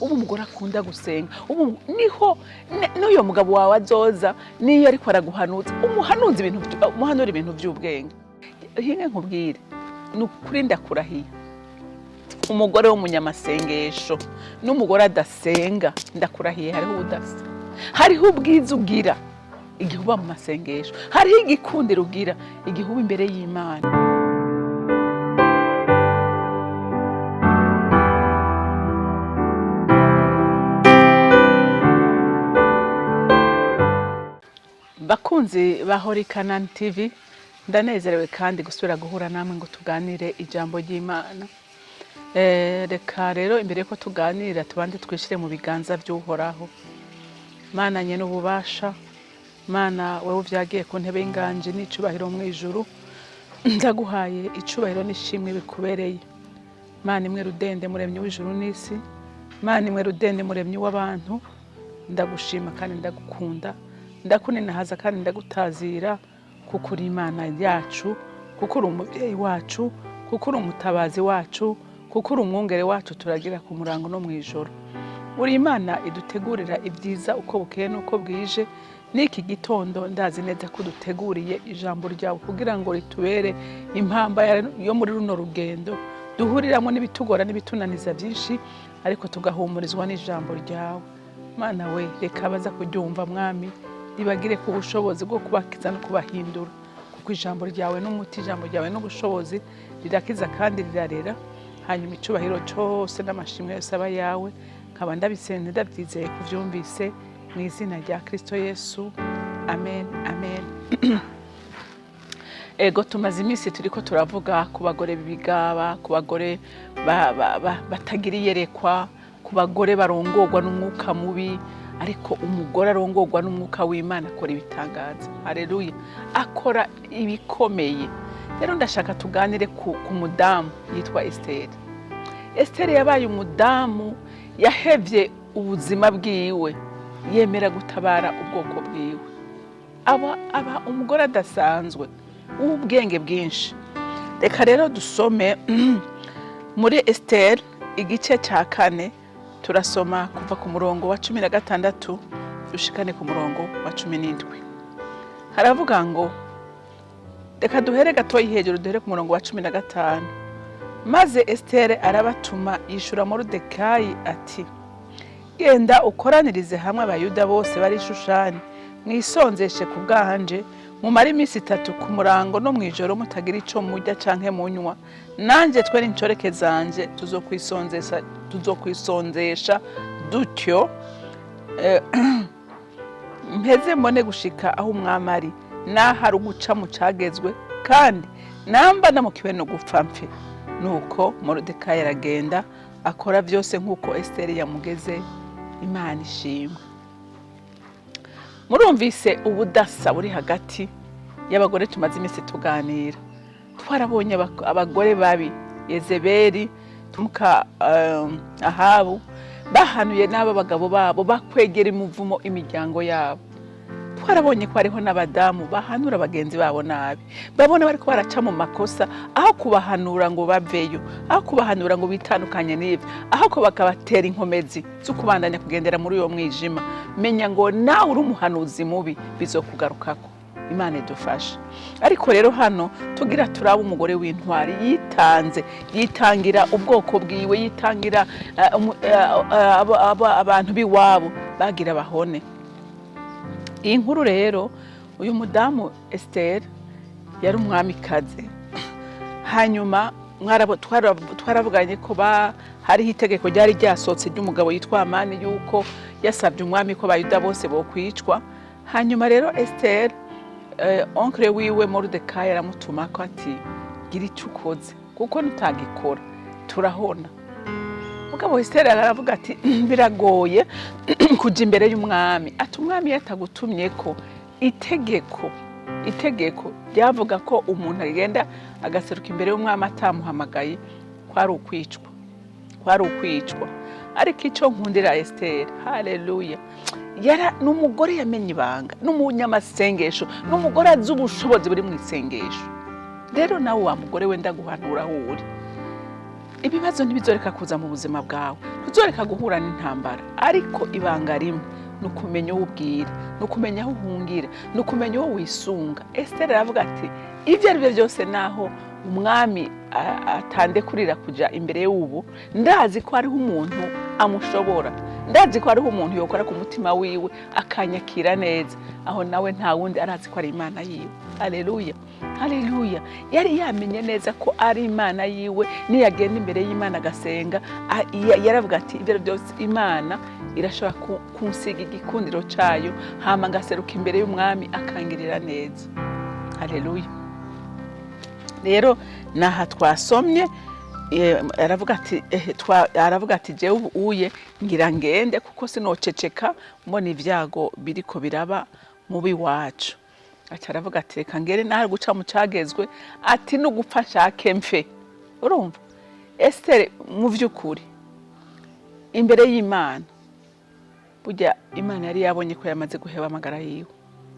ubu umugore akunda gusenga ubu niho n'uyo mugabo wawe azoza niyo ariko araguhanuza umuhanura ibintu by'ubwenge. Hinge nkubwire nukuri ndakurahiye umugore w'umunyamasengesho n'umugore adasenga ndakurahiye hariho udasa, hariho ubwiza ugira igihe uba mu masengesho, hariho igikundiro ugira igihe uba imbere y'Imana. Bakunzi ba Kwigana TV, ndanezerewe kandi gusubira guhura namwe ngo tuganire ijambo ry'Imana. Reka rero imbere ko tuganira tubande twishire mu biganza by'Uhoraho. Mana nyene ububasha, Mana wewe uvyagiye ku ntebe y'inganje n'icubahiro mu ijuru, ndaguhaye icubahiro n'ishimwe bikubereye. Mana imwe rudende muremyi w'ijuru n'isi, Mana imwe rudende muremyi w'abantu, ndagushima kandi ndagukunda. Ndakuninahaza kandi ndagutazira kuko uri Imana yacu, kuko uri umuvyeyi wacu, kuko uri umutabazi wacu, kuko uri umwungere wacu turagira ku murango no mwijoro. Uri Imana idutegurira ibyiza uko bukeye nuko bwije. Niki gitondo ndazi neza ko duteguriye ijambo ryawe kugira ngo ritubere impamba yo muri runo rugendo, duhuriramo n'ibitugora n'ibitunaniza byinshi ariko tugahumurizwa n'ijambo ryawe. Mana we reka baza kuryumva mwami, ribagire ku bushobozi bwo kubakiza no kubahindura, kuko ijambo ryawe n'umuti, ijambo ryawe n'ubushobozi rirakiza kandi rirarera. Hanyuma icubahiro cyose n'amashimwe yose aba yawe, nkaba ndabisenze ndabyizeye kuvyumvise mu izina rya Kristo Yesu, amen amen. Ego tumaze iminsi turiko turavuga ku bagore b'ibigaba, ku bagore batagira iyerekwa, ku bagore barongorwa n'umwuka mubi, ariko umugore arongorwa n'umwuka w'Imana akora ibitangaza. Haleluya, akora ibikomeye. Rero ndashaka tuganire ku mudamu yitwa Esther. Esther yabaye umudamu yahevye ubuzima bwiwe, yemera gutabara ubwoko bwiwe. Aba umugore adasanzwe w'ubwenge bwinshi. Reka rero dusome muri Esther igice cya 4, turasoma kuva ku murongo wa 16 dushikane ku murongo wa 17. Haravuga ngo, reka duhere gatoyi hejuru duhere ku murongo wa 15. Maze Esther arabatuma yishura Moridekayi ati, genda ukoranirize hamwe abayuda bose bari Shushani, mwisonzeshe ku bwanje, mumara iminsi 3 ku murango no mwijoro mutagira ico mujya canke munywa. Nanje twe n'incoreke zanje tuzokwisonzesha dutyo mpeze mbone gushika aho umwami ari, nahari uguca mu cagezwe, kandi namba namukiwe no gupfa mfe. Nuko Moridekayi aragenda akora byose nk'uko Esther yamugeze. Imana ishimwe. Murumvise ubudasa buri hagati y'abagore tumaze iminsi tuganira. Twarabonye abagore babi, Yezebeli, Ahabu, bahanuye n'aba bagabo babo bakwegera imuvumo imiryango yabo. Twarabonye ko hariho n'abadamu bahanura bagenzi babo nabi, babona bariko baraca mu makosa, aho kubahanura ngo baveyo, aho kubahanura ngo bitandukanye n'ibyo, aho ko bakabatera inkomezi zo kubandanya kugendera muri uyo mwijima. Menya ngo nawe uri umuhanuzi mubi bizokugarukako. Imana idufashe. Ariko rero hano tugira turaba umugore w'intwari yitanze, yitangira ubwoko bwiwe, yitangira abantu biwabo bagira bahone. Iyi nkuru rero, uyu mudamu Esther yari umwamikazi. Hanyuma twaravuganye ko hariho itegeko ryari ryasotse ry'umugabo yitwa Amani yuko yasabye umwami ko abayuda bose bokwicwa. Hanyuma rero Esther onkre wiwe Moridekayi aramutuma ko ati, gira icyo ukoze kuko nutagikora turahona. Mugabo Esther aravuga ati, biragoye kuja imbere y'umwami. Ati umwami yatagutumye ko itegeko ryavuga ko umuntu agenda agaseruka imbere y'umwami atamuhamagaye kwari ukwicwa. Ariko icyo nkundira Esther, haleluya, n'umugore yamenye ibanga, n'umunyamasengesho, n'umugore azi ubushobozi buri mu isengesho. Rero nawe wa mugore wenda guhanura aho uri, ibibazo ntibizoreka kuza mu buzima bwawe, ntuzoreka guhura n'intambara, ariko ibanga rimwe ni ukumenya uwo ubwira, ni ukumenya aho uhungira, ni ukumenya uwo wisunga. Esiteri aravuga ati ibyo ari byo byose naho umwami atandekurira kujya imbere y'ubu, ndazi ko hariho umuntu amushobora, ndazi ko hariho umuntu yokora ku mutima wiwe akanyakira neza, aho nawe nta wundi arazi ko ari Imana yiwe. Haleluya, haleluya. Yari yamenye neza ko ari Imana yiwe, niyagenda imbere y'Imana agasenga, yaravuga ati ibyo byose Imana irashobora kunsiga igikundiro cyayo, hama ngaseruka imbere y'umwami akangirira neza. Haleluya. Rero naha twasomye aravuga ati jewe uye ngira ngende kuko sinoceceka mbona ibyago biriko biraba mubi wacu. Ati aravuga ati reka ngere naho guca mu cagezwe, ati no gupfa nshake mfe. Urumva Esiteri mu vy'ukuri imbere y'Imana, burya Imana yari yabonye ko yamaze guheba amagara yiwe,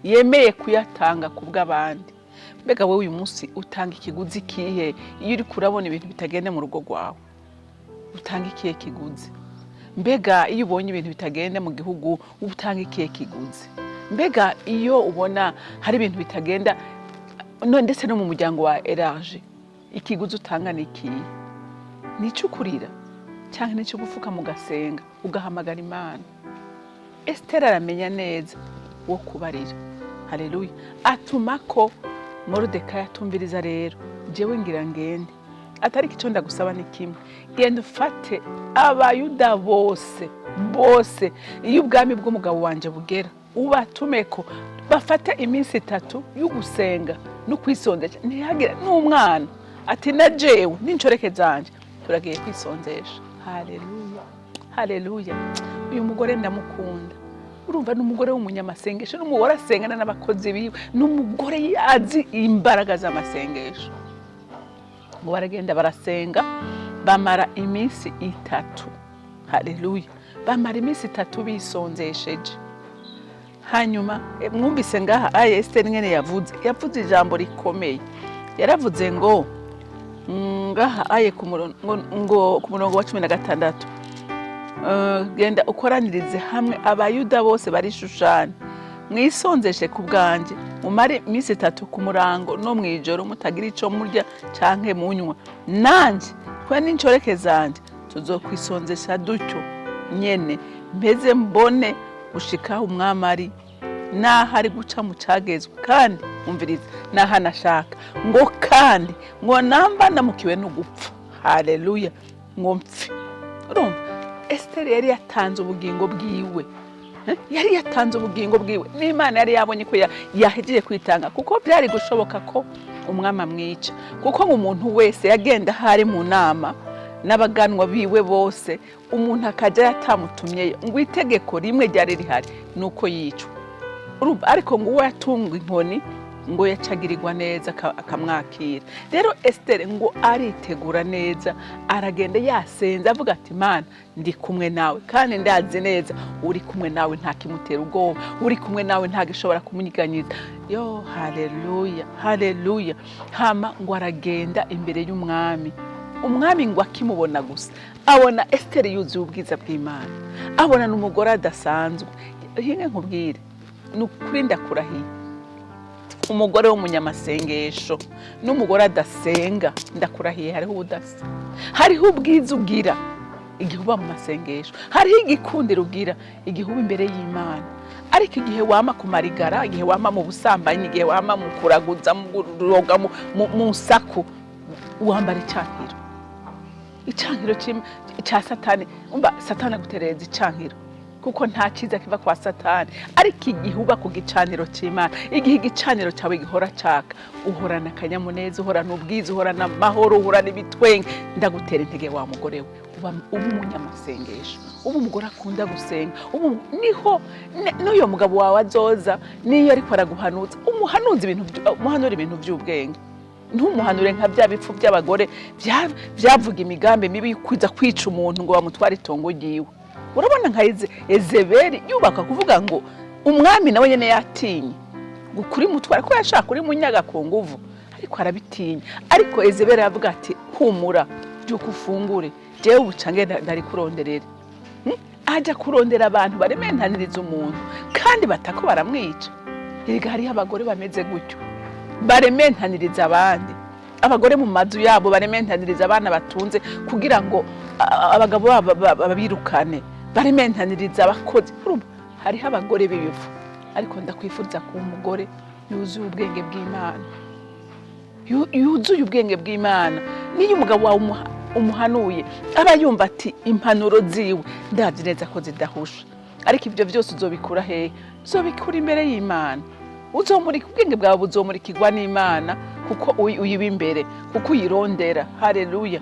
yemeye kuyatanga kubw'abandi. Mbega wowe uyu munsi utanga ikiguzi kihe iyo uri kurabona ibintu bitagenda mu rugo rwawe? Utanga ikihe kiguzi? Mbega iyo ubonye ibintu bitagenda mu gihugu utanga ikihe kiguzi? Mbega iyo ubona hari ibintu bitagenda ndetse no mu muryango wa Erage, ikiguzi utanga ni ikihe? Ni icyo ukurira cyangwa ni icyo gufuka mu gasenga ugahamagara Imana? Esiteri aramenya neza wo kubarira. Haleluya. Atuma ko Moridekayi atumviriza rero, jewe ngira ngende, atari icyo ndagusaba ni kimwe, genda ufate abayuda bose iyo ubwami bw'umugabo wanje bugera, ubatumeko bafata iminsi 3 yo gusenga no kwisondesha, ntihagira n'umwana ati na jewe n'incoreke zanje turagiye kwisondesha. Haleluya, haleluya. Uyu mugore ndamukunda. Urumva n'umugore w'umunyamasengesho, n'umugore asengana n'abakozi biwe, n'umugore yazi imbaraga z'amasengesho. Ngo baragenda barasenga bamara iminsi 3. Haleluya. Bamara iminsi 3 bisonzesheje. Hanyuma mwumvise ngaha Esiteri ngene yavuze ijambo rikomeye. Yaravuze ngo ngaha ku murongo wa 16, genda ukoranirize hamwe abayuda bose bari Shushani, mwisonzeshe ku bwanje, mumare iminsi 3 ku murango no mwijoro mutagira ico murya canke munywa, nanje twe n'incoreke zanje tuzokwisonzesha dutyo nyene, mpeze mbone gushika umwami ari nahari guca mu cagezwe, kandi umviriza nahanashaka ngo kandi ngo namba namukiwe no gupfa. Haleluya. Ngo mpfe. Urumva Esiteri yari yatanze ubugingo bwiwe, yari yatanze ubugingo bwiwe, n'Imana yari yabonye ko yahejeje kwitanga, kuko byari gushoboka ko umwami amwica, kuko umuntu wese yagenda hari mu nama n'abaganwa biwe bose, umuntu akajya yatamutumyeyo ngo itegeko rimwe ryari rihari nuko yicwa. Ariko ngo uwo yatunga inkoni ngo yacagirirwa neza akamwakira. Rero Esiteri ngo aritegura neza, aragenda yasenze avuga ati Mana ndi kumwe nawe, kandi ndazi neza uri kumwe nawe nta kimutera ubwoba, uri kumwe nawe nta gishobora kumunyiganyiza. Yo, haleluya, haleluya. Hama ngo aragenda imbere y'umwami. Umwami ngo akimubona gusa abona Esiteri yuzuye ubwiza bw'Imana, abona n'umugore adasanzwe. Hinge nkubwire nukuri ndakurahiye, umugore w'umunyamasengesho n'umugore adasenga, ndakurahiye hariho ubudasa, hariho ubwiza ugira igihe uba mu masengesho, hariho igikundiro ugira igihe uba imbere y'Imana. Ariko igihe wama kumarigara, igihe wama mu busambanyi, igihe wama mu kuraguza, mu kuroga, mu saku, wambara icankiro cya Satani. Umva Satani agutereza icankiro, kuko nta cyiza kiva kwa Satani. Ariko igihe uba ku gicaniro cy'Imana, igihe igicaniro cyawe gihora caka, uhorana akanyamuneza, uhorana ubwiza, uhorana amahoro, uhorana ibitwenge. Ndagutera intege wa mugore we, uba umunyamasengesho, uba umugore akunda gusenga, niho n'uyo mugabo wawe azoza, niyo ariko araguhanuza, umuhanura ibintu by'ubwenge. Ntumuhanure nka bya bipfu by'abagore byavuga imigambi mibi kuza kwica umuntu ngo bamutware itongo ryiwe. Urabona nka Ezebeli yubaka kuvuga ngo umwami nawe nyene yatinye gukuri mutwara ko yashaka kuri munyaga ku nguvu, ariko arabitinya. Ariko Ezebeli aravuga ati humura, byuko ufungure jewe ubucange ndari kuronderera aja kurondera abantu barementaniriza umuntu kandi batako baramwica. Erega hariho abagore bameze gutyo barementaniriza abandi, abagore mu mazu yabo barementaniriza abana batunze kugira ngo abagabo babirukane, barementaniriza abakozi. Hariho abagore b'ibivu, ariko ndakwifuriza kuba umugore yuzuye ubwenge bw'Imana, yuzuye ubwenge bw'Imana. Niyo umugabo wawe umuhanuye aba yumva ati impanuro ziwe ndazi neza ko zidahusha, ariko ibyo byose uzobikura hehe? Uzobikura imbere y'Imana. Uzomurika ubwenge bwawe buzomurikirwa n'Imana kuko uyiba imbere, kuko uyirondera. Haleluya.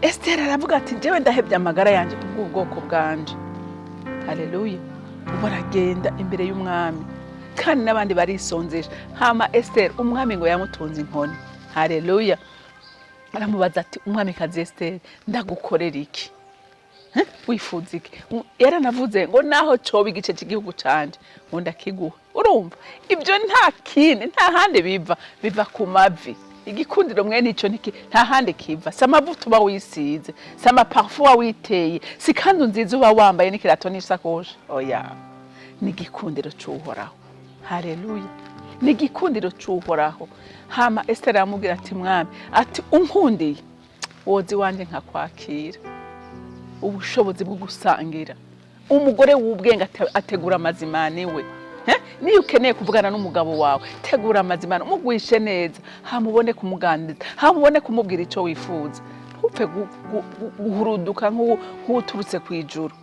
Esther aravuga ati jewe ndahebye amagara yanje kubw'ubwoko bwanje. Haleluya. Ubu aragenda imbere y'umwami kandi n'abandi barisonzesha. Hama Esther umwami ngo yamutunze inkoni. Haleluya. Aramubaza ati umwamikazi Esther ndagukorera iki? Wifuza iki? Yaranavuze ngo naho coba igice cy'igihugu canje ngo ndakiguha. Urumva ibyo nta kindi, nta handi biva ku mavi. Igikundiro mwene ico nta handi kiva, samavuta uba wisize, sama parfum witeye, si kandi nziza uba wambaye n'ikirato n'isakoshi. Oya, ni igikundiro cy'Uhoraho. Haleluya. Ni igikundiro cy'Uhoraho. Hama Esther aramubwira ati mwami, ati unkundiye wozi wanje nkakwakira, ubushobozi bwo gusangira. Umugore w'ubwenge ategura amazimana iwe. Niyo ukeneye kuvugana n'umugabo wawe, tegura amazimana, umugwishe neza, hamubone kumuganiriza, hamubone kumubwira icyo wifuza. Ntupfe guhuruduka nk'uturutse ku ijuru.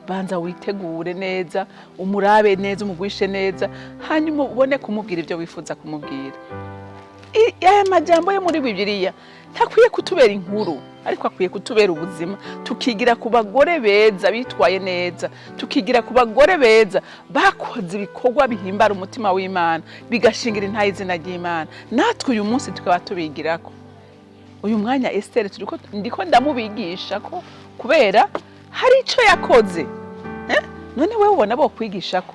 Banza witegure neza, umurabe neza, umugwishe neza, hanyuma ubone kumubwira ibyo wifuza kumubwira. Aya majambo yo muri Bibiliya ntakwiye kutubera inkuru, ariko akwiye kutubera ubuzima. Tukigira ku bagore beza bitwaye neza, tukigira ku bagore beza bakoze ibikorwa bihimbara umutima w'Imana, bigashingira intaye izina ry'Imana. Natwe uyu munsi tukaba tubigirako. Uyu mwanya Esther ndiko ndamubigisha ko kubera hari ico yakoze. None wewe ubona bo kwigishako,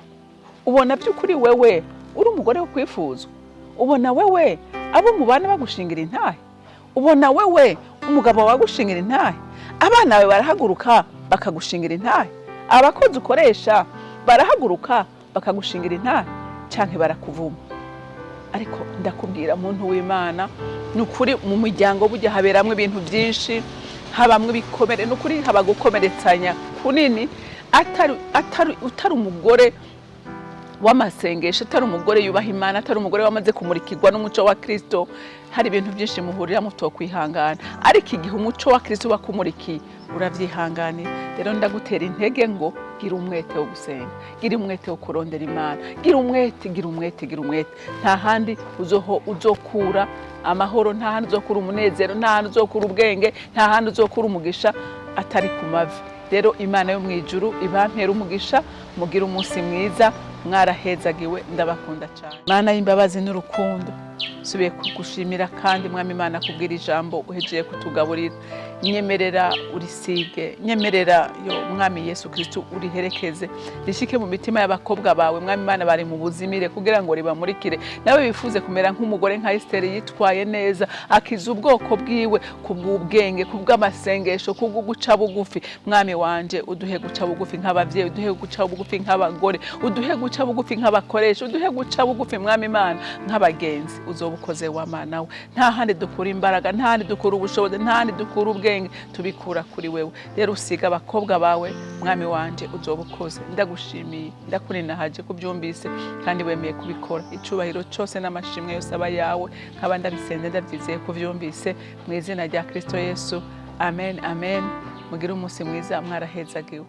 ubona by'ukuri wewe uri umugore wo kwifuzwa, ubona wewe abo mubana bagushingira intahe, ubona wewe umugabo wagushingira intahe, abana bawe barahaguruka bakagushingira intahe, abakozi ukoresha barahaguruka bakagushingira intahe, canke barakuvuma. Ariko ndakubwira muntu w'Imana, nukuri mu muryango bujya haberamwe ibintu byinshi, habamwe bikomere, nukuri haba gukomeretsanya kunini. Utari umugore w'amasengesho, atari umugore yubaha Imana, atari umugore wamaze kumurikirwa n'umuco wa Kristo, hari ibintu byinshi muhurira mutokwihangana. Ariko igihe umuco wa Kristo bakumurikiye uravyihanganira. Rero ndagutera intege ngo gira umwete wo gusenga, gira umwete wo kurondera Imana, gira umwete. Nta handi uzokura amahoro, nta handi uzokura umunezero, nta handi uzokura ubwenge, nta handi uzokura umugisha atari ku mavi. Rero Imana yo mwijuru ibampera umugisha, mugira umunsi mwiza, mwarahezagiwe, ndabakunda cyane. Mana y'imbabazi n'urukundo, subiye kugushimira kandi mwami Imana kubwira ijambo uhejeje kutugaburira. Nyemerera urisige, nyemerera yo mwami Yesu Kristo uriherekeze, rishike mu mitima y'abakobwa bawe mwami Imana bari mu buzimire kugira ngo ribamurikire. Nawe bifuze kumera nk'umugore nka Esther yitwaye neza, akiza ubwoko bwiwe kubw'ubwenge, kubw'amasengesho, kubwo guca bugufi. Mwami wanje uduhe guca bugufi nk'abavyeyi, uduhe guca bugufi nk'abagore, uduhe guca bugufi nk'abakoresha, uduhe guca bugufi mwami Imana nk'abagenzi. Uzobukoze wa Mana we, nta handi dukura imbaraga, nta handi dukura ubushobozi, nta handi dukura ubwenge, tubikura kuri wewe. Rero usiga abakobwa bawe mwami wanje, uzobukoze. Ndagushimiye, ndakurinahaje kubyumvise kandi wemeye kubikora. Icubahiro cyose n'amashimwe yose aba yawe, nkaba ndabisenze ndabyizeye kuvyumvise mu izina rya Kristo Yesu. Amen, amen. Mugire umunsi mwiza, mwarahezagiwe.